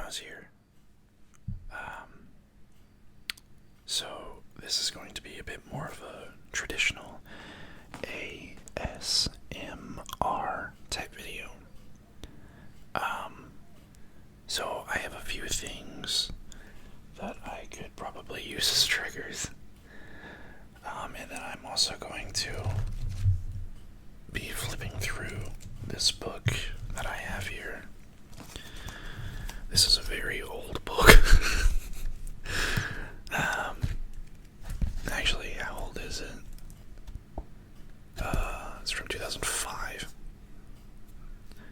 Chronos here. So this is going to be a bit more of a traditional ASMR type video. So I have a few things that I could probably use as triggers. And then I'm also going to be flipping through this book that I have here. This is a very old book. Actually, how old is it? It's from 2005.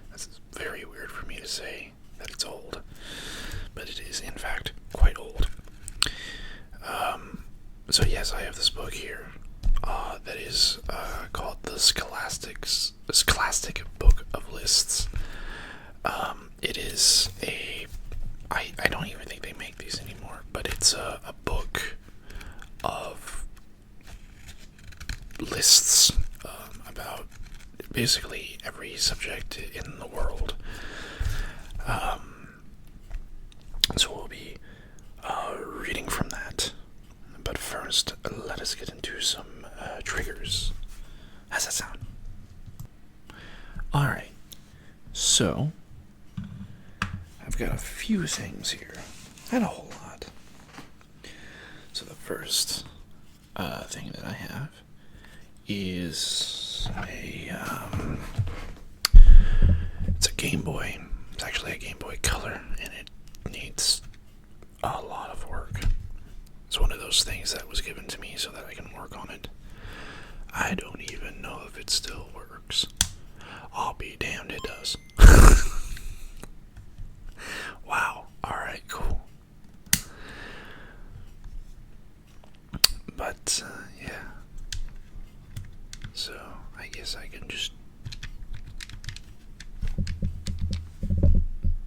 That's very weird for me to say that it's old, but it is in fact quite old. So yes, I have this book here that is called the Scholastic Book of Lists. It is I don't even think they make these anymore, but it's a book of lists about basically every subject in the world. So we'll be reading from that. But first, let us get into some triggers. How's that sound? Alright, so I've got a few things here. Not a whole lot. So the first thing that I have is it's a Game Boy. It's actually a Game Boy Color, and it needs a lot of work. It's one of those things that was given to me so that I can work on it. I don't even know if it still works. I'll be damned, it does. Wow. Alright, cool. But, yeah. So, I guess I can just...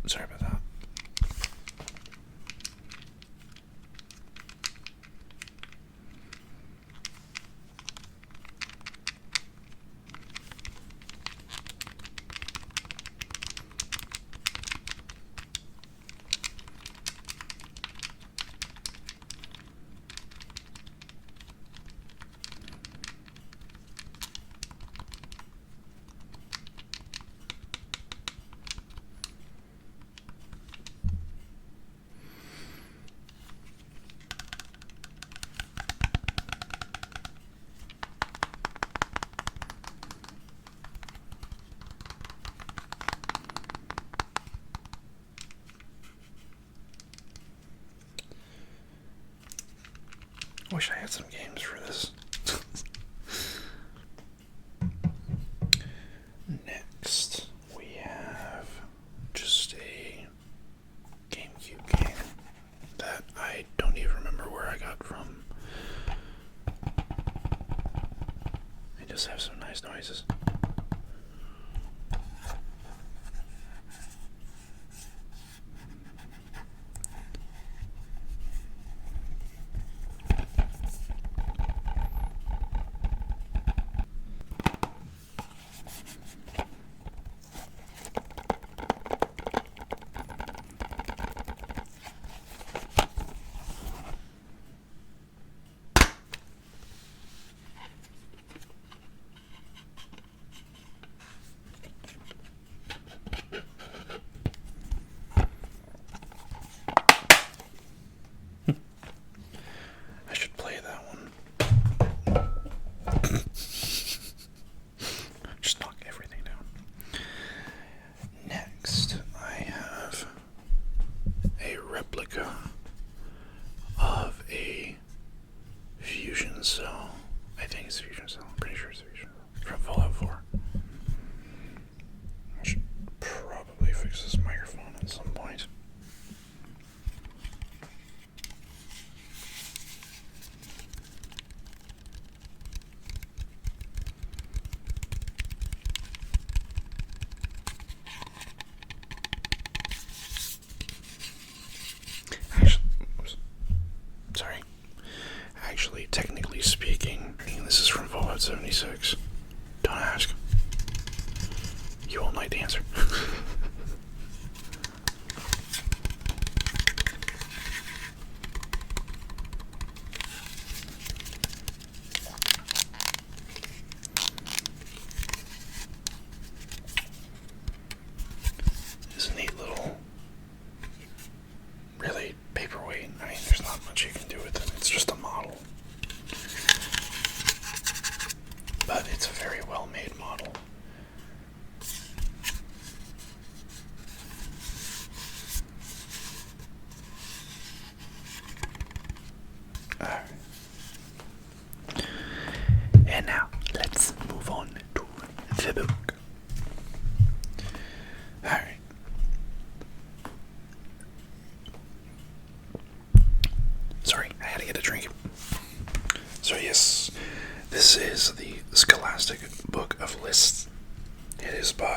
Sorry about that. Wish I had some games for this. Next, we have just a GameCube game that I don't even remember where I got from. They just have some nice noises. Of a fusion cell. I think it's a fusion cell. I'm pretty sure it's a fusion cell. From Fallout 4. I should probably fix this microphone at some point. Actually, technically speaking, this is from Fallout 76. Don't ask. You won't like the answer.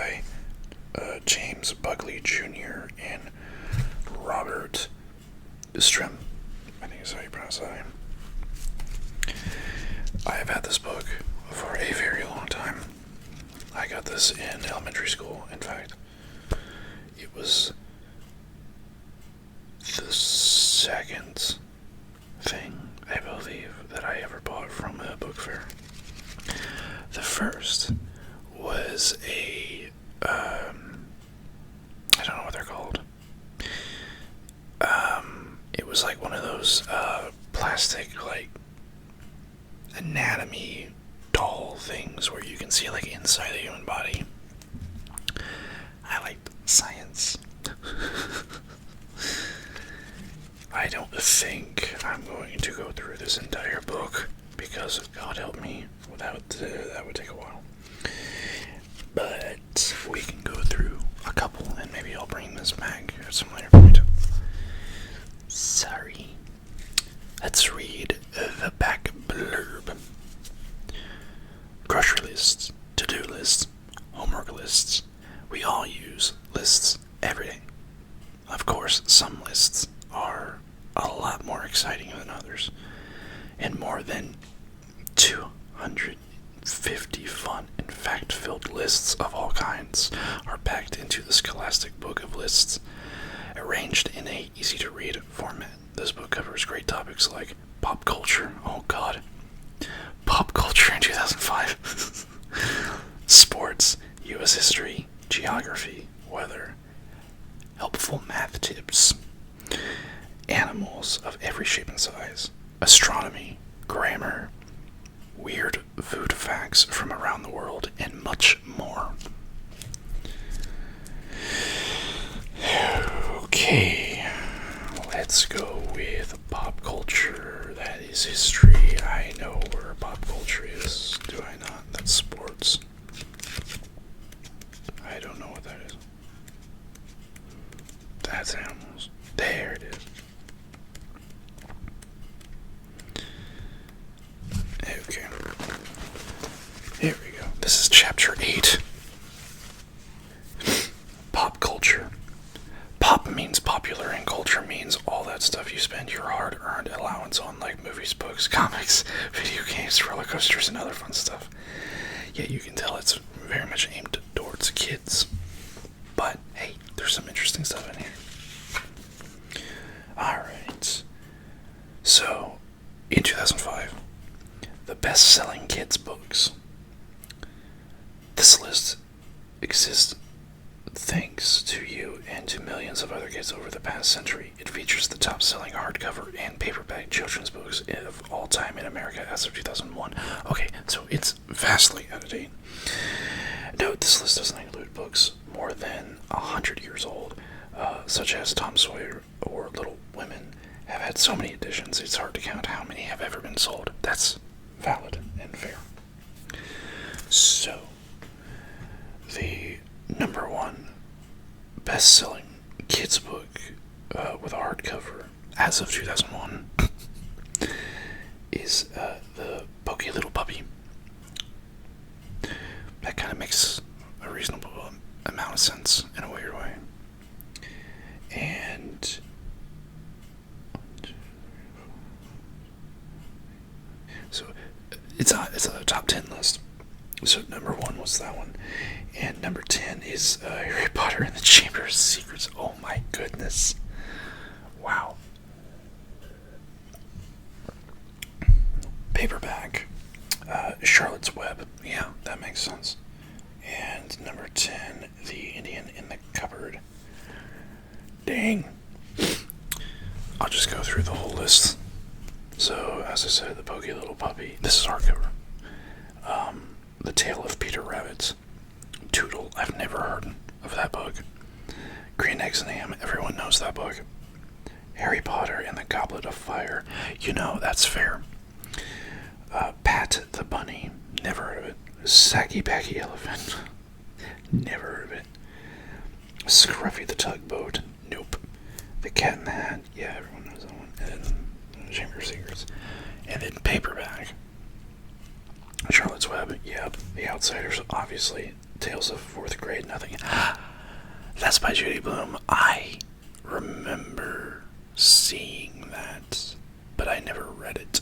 by James Buckley Jr. and Robert Strim. I think is how you pronounce that name. I have had this book for a very long time. I got this in elementary school, in fact. It was the second thing, I believe, that I ever bought from a book fair. The first was I don't know what they're called. It was like one of those plastic, like, anatomy doll things where you can see, like, inside the human body. I liked science. I don't think I'm going to go through this entire book because, God help me, that would take a while. But we can go through a couple, and maybe I'll bring this back at some later point. Sorry. Let's read the back blurb. Grocery lists, to-do lists, homework lists. We all use lists every day. Of course, some lists are a lot more exciting than others, and more than 250 fun and fact-filled lists of all kinds are packed into the scholastic book of lists, arranged in a easy-to-read format. This book covers great topics like pop culture, oh god, pop culture in 2005, sports, U.S. history, geography, weather, helpful math tips, animals of every shape and size, astronomy, grammar, weird food facts from around the world, and much more. Okay, let's go with pop culture. That is history. I know where pop culture is. Do I not? That's sports. I don't know what that is. That's animals. There it is. Okay. Here we go. This is chapter 8. Pop culture. Pop means popular, and culture means all that stuff you spend your hard-earned allowance on, like movies, books, comics, video games, roller coasters, and other fun stuff. Yeah, you can tell it's very much aimed towards kids. But, hey, there's some interesting stuff in here. Alright. So, in 2005, the best-selling kids' books. This list exists thanks to you and to millions of other kids over the past century. It features the top-selling hardcover and paperback children's books of all time in America as of 2001. Okay, so it's vastly out of date. Note, this list doesn't include books more than 100 years old, such as Tom Sawyer or Little Women, have had so many editions it's hard to count how many have ever been sold. That's valid and fair. So, the number one best-selling kids book with a hardcover as of 2001 is the Pokey Little Puppy. That kind of makes a reasonable amount of sense in a weird way. And so it's a top 10 list. So number 1 was that one, and number 10 is Harry Potter and the Chamber of Secrets. Oh my goodness. Wow. Paperback, Charlotte's Web. Yeah, that makes sense. And number 10, The Indian in the Cupboard. Dang. I'll just go through the whole list. So, as I said, the Pokey Little Puppy. This is hardcover. The Tale of Peter Rabbit. Tootle. I've never heard of that book. Green Eggs and Ham. Everyone knows that book. Harry Potter and the Goblet of Fire. You know, that's fair. Pat the Bunny. Never heard of it. Saggy Baggy Elephant. Never heard of it. Scruffy the Tugboat. Nope. The Cat in the Hat. Yeah, everyone knows that one. And then Chamber of Secrets. And then paperback. Charlotte's Web. Yep. The Outsiders. Obviously. Tales of Fourth Grade, Nothing. That's by Judy Blume. I remember seeing that, but I never read it.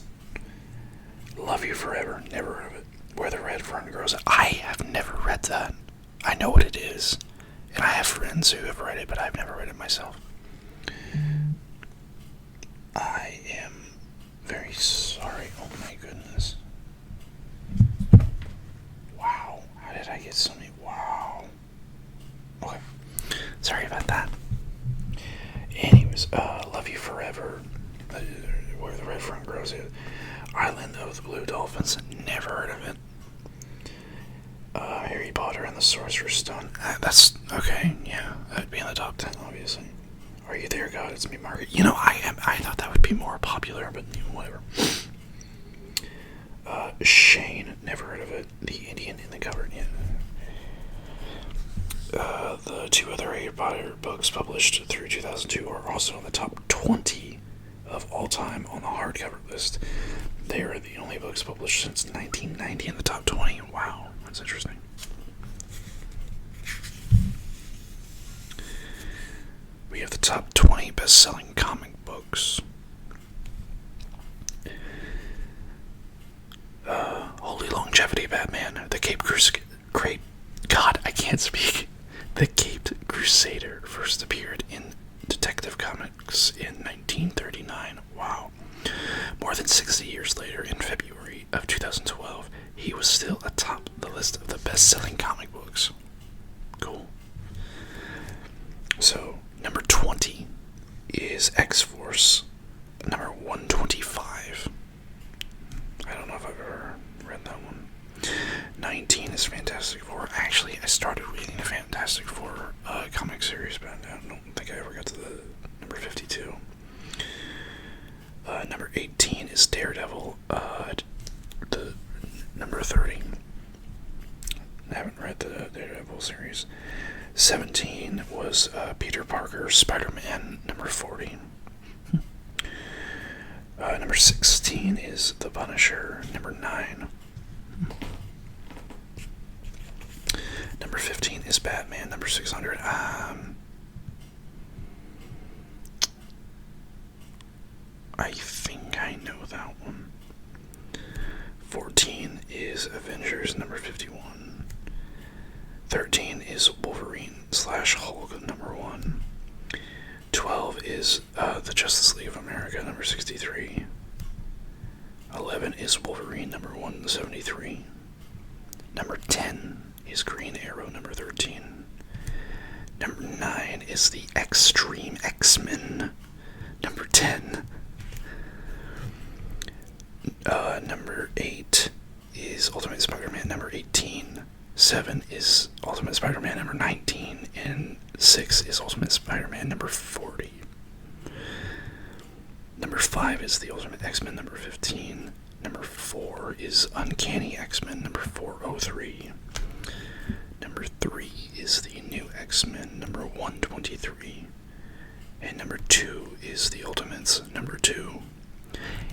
Love You Forever, never heard of it. Where the Red Fern Grows. I have never read that. I know what it is, and I have friends who have read it, but I've never read it myself. I am very sorry. Oh my goodness. Wow. How did I get so many? Wow. Okay. Sorry about that. Anyways, Love You Forever. Where the Red Fern Grows. Island of the Blue Dolphins. Never heard of it. Harry Potter and the Sorcerer's Stone. That's okay. Yeah, that'd be in the top 10, obviously. Are You There, God? It's Me, Margaret. I thought that would be more popular, but whatever. Shane. Never heard of it. The Indian in the Cupboard. Yeah. The two other Harry Potter books published through 2002 are also in the top 20 of all time on the hardcover list. They are the only books published since 1990 in the top 20. Wow, that's interesting. We have the top 20 best-selling comic books. Holy Longevity Batman, The Caped Crusader. God, I can't speak. The Caped Crusader first appeared in Detective Comics in 1939. Wow. More than 60 years later, in February of 2012, he was still atop the list of the best-selling comic books. Cool. So, number 20 is X-Force. Number 125. I don't know if I've ever read that one. 19 is Fantastic Four. Actually, I started reading the Fantastic Four comic series, but I don't think I ever got to the number 52. Number 18 is Daredevil. The number 30. I haven't read the Daredevil series. 17 was Peter Parker, Spider-Man, number 40. Number 16 is The Punisher, number 9. Number 15 is Batman, number 600. I think I know that one. 14 is Avengers, number 51. 13 is Wolverine / Hulk, number 1. 12 is the Justice League of America, number 63. 11 is Wolverine, number 173. Number 10 is Green Arrow, number 13. Number 9 is the Extreme X-Men, number 10. Number 8 is Ultimate Spider-Man, number 18. 7 is Ultimate Spider-Man, number 19. And 6 is Ultimate Spider-Man, number 40. Number 5 is the Ultimate X-Men, number 15. Number 4 is Uncanny X-Men, number 403. Number 3 is the New X-Men, number 123. And number 2 is the Ultimates, number 2.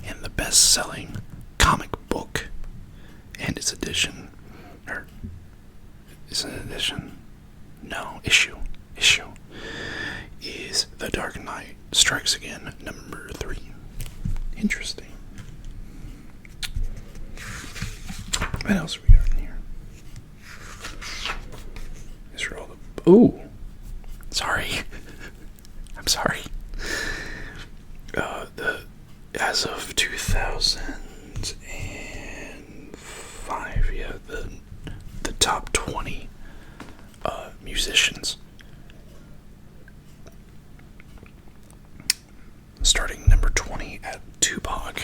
And the best-selling comic book and its edition, or is it an edition? No, issue, is The Dark Knight Strikes Again, number 3. Interesting. What else we got in here? These are all the... Ooh! Sorry. I'm sorry. As of 2005, yeah, the top 20 musicians. Starting number 20 at Tupac.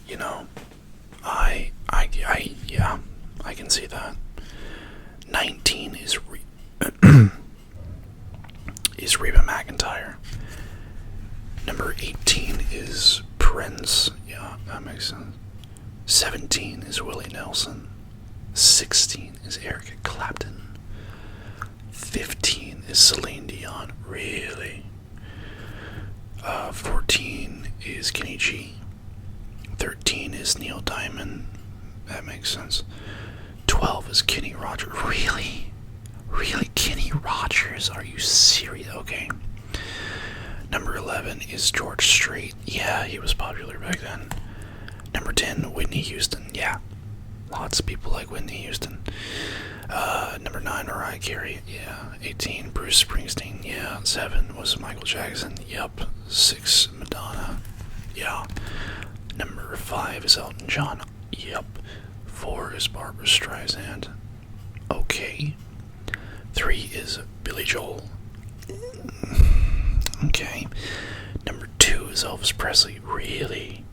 You know, yeah, I can see that. 19 is is Reba McEntire. Number 18 is Prince. Yeah, that makes sense. 17 is Willie Nelson. 16 is Eric Clapton. 15 is Celine Dion. Really? 14 is Kenny G. 13 is Neil Diamond. That makes sense. 12 Elvis, Kenny Rogers. Really? Really? Kenny Rogers? Are you serious? Okay. Number 11 is George Strait. Yeah, he was popular back then. Number 10, Whitney Houston. Yeah, lots of people like Whitney Houston. Number 9, Mariah Carey. Yeah. 18, Bruce Springsteen. Yeah. 7 was Michael Jackson. Yep. 6, Madonna. Yeah. Number 5 is Elton John. Yep. 4 is Barbra Streisand. Okay. 3 is Billy Joel. Okay. Number 2 is Elvis Presley. Really?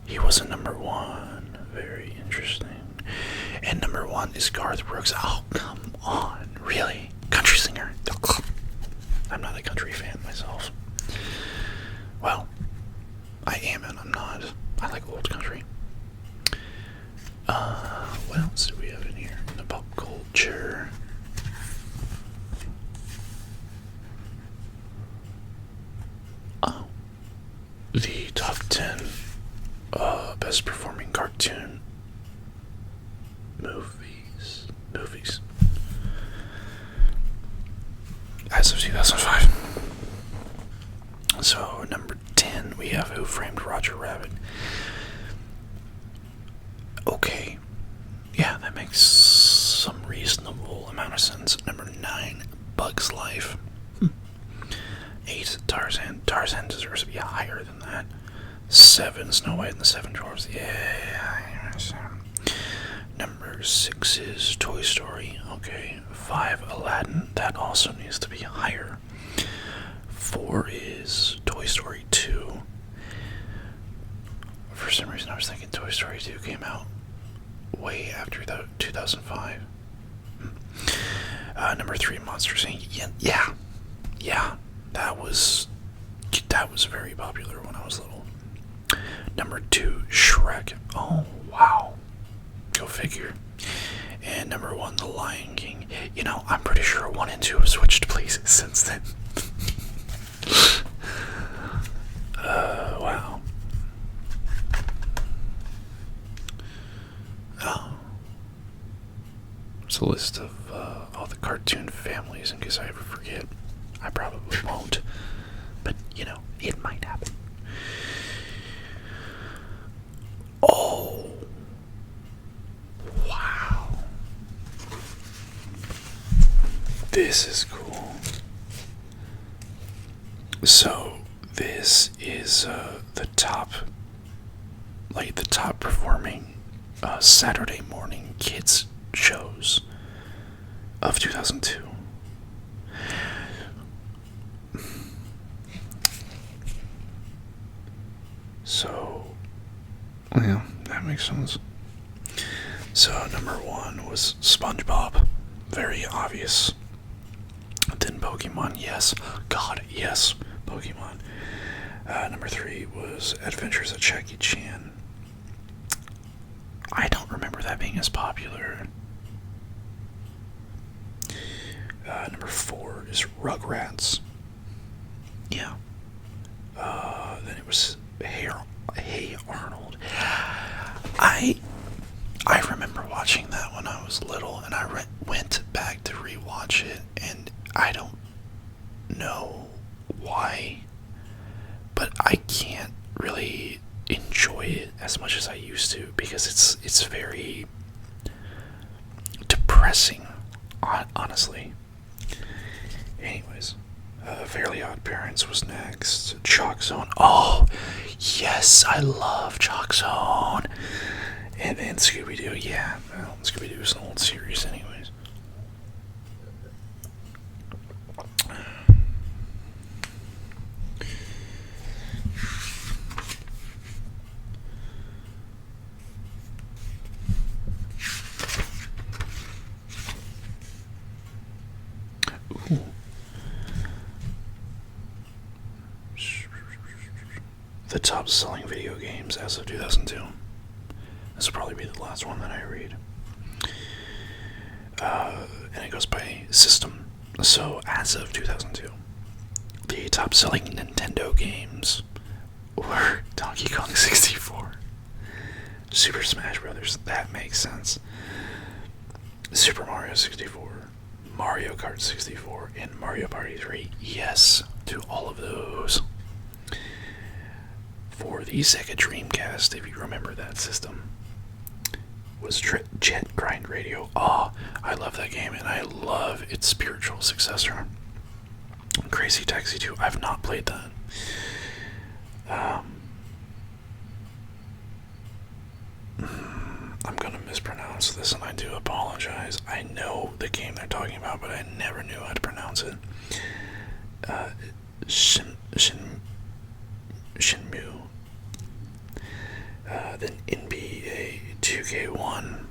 He wasn't number 1. Very interesting. And number 1 is Garth Brooks. Oh, come on. Really? Country singer. I'm not a country fan myself. Well, I am and I'm not. I like old country. What else do we have in here? In the pop culture. Oh. The top 10 best performing cartoon movies. As of 2005. So, number 10, we have Who Framed Roger Rabbit. Okay. Yeah, that makes some reasonable amount of sense. Number 9, Bug's Life. 8, Tarzan. Tarzan deserves to be higher than that. 7, Snow White and the Seven Dwarfs. Yeah. Number 6 is Toy Story. Okay. 5, Aladdin. That also needs to be higher. 4 is Toy Story 2. For some reason, I was thinking Toy Story 2 came out way after 2005. Number 3, Monsters Inc. Yeah. That was very popular when I was little. Number 2, Shrek. Oh, wow. Go figure. And number 1, The Lion King. You know, I'm pretty sure 1 and 2 have switched places since then. Wow. Oh. There's a list of all the cartoon families in case I ever forget. I probably won't. But, you know, it might happen. Oh. Wow. This is cool. So, this is the top performing Saturday morning kids shows of 2002. So, yeah, that makes sense. So, number 1 was SpongeBob. Very obvious. Then Pokemon, yes. God, yes. Pokemon. Number 3 was Adventures of Jackie Chan. I don't remember that being as popular. Number 4 is Rugrats. Yeah. Then it was Hey Arnold. I remember watching that when I was little, and I went back to rewatch it, and I don't know why, but I can't really enjoy it as much as I used to because it's very depressing, honestly. Anyways, Fairly Odd Parents was next. Chalk Zone. Oh, yes, I love Chalk Zone. And then Scooby-Doo. Yeah, well, Scooby-Doo is an old series, anyways. Ooh. The top selling video games as of 2002. This will probably be the last one that I read. And it goes by system. So, as of 2002, the top selling Nintendo games were Donkey Kong 64, Super Smash Brothers, that makes sense, Super Mario 64, Mario Kart 64, and Mario Party 3. Yes, to all of those. For the Sega Dreamcast, if you remember that system, was Jet Grind Radio. Oh, I love that game, and I love its spiritual successor, Crazy Taxi 2. I've not played that. I'm gonna mispronounce this, and I do apologize. I know the game they're talking about, but I never knew how to pronounce it. Shenmue. Then NBA 2K1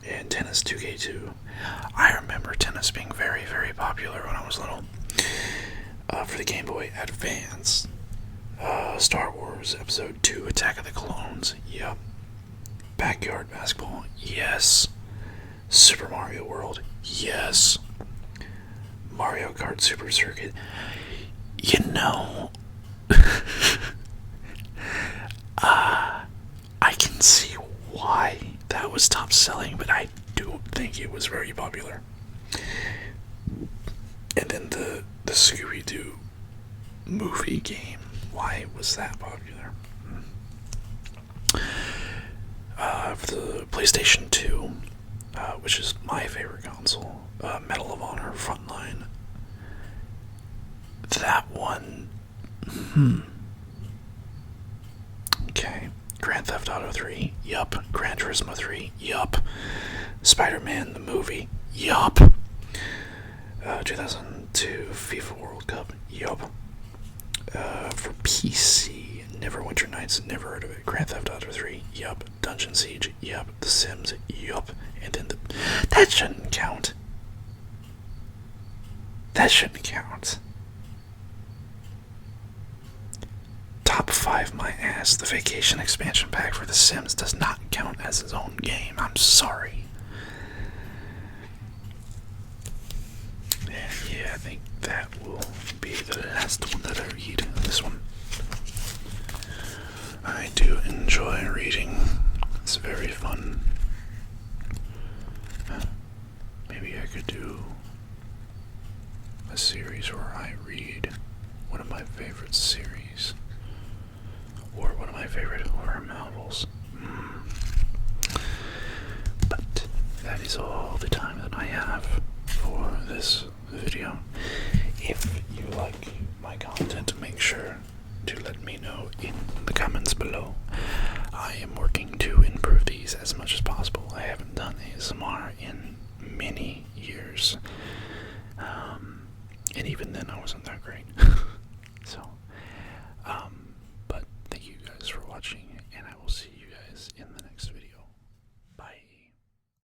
and Tennis 2K2. I remember tennis being very, very popular when I was little. For the Game Boy Advance, Star Wars Episode 2, Attack of the Clones. Yep. Backyard Basketball. Yes. Super Mario World. Yes. Mario Kart Super Circuit. You know, I can see why that was top selling, but I don't think it was very popular. And then the Scooby-Doo movie game. Why was that popular? For the PlayStation 2, which is my favorite console, Medal of Honor Frontline. That one. Okay. Grand Theft Auto 3. Yup. Gran Turismo 3. Yup. Spider-Man the movie. Yup. 2002 FIFA World Cup. Yup. For PC, Neverwinter Nights. Never heard of it. Grand Theft Auto 3. Yup. Dungeon Siege. Yup. The Sims. Yup. And then that shouldn't count. That shouldn't count. Top 5 my ass. The Vacation expansion pack for The Sims does not count as its own game. I'm sorry. And yeah, I think that will be the last one that I read. This one. I do enjoy reading. It's very fun. Maybe I could do a series where I read one of my favorite series. Or one of my favorite horror novels. But that is all the time that I have for this video. If you like my content, make sure to let me know in the comments below. I am working to improve these as much as possible. I haven't done ASMR in many years. And even then I wasn't that great.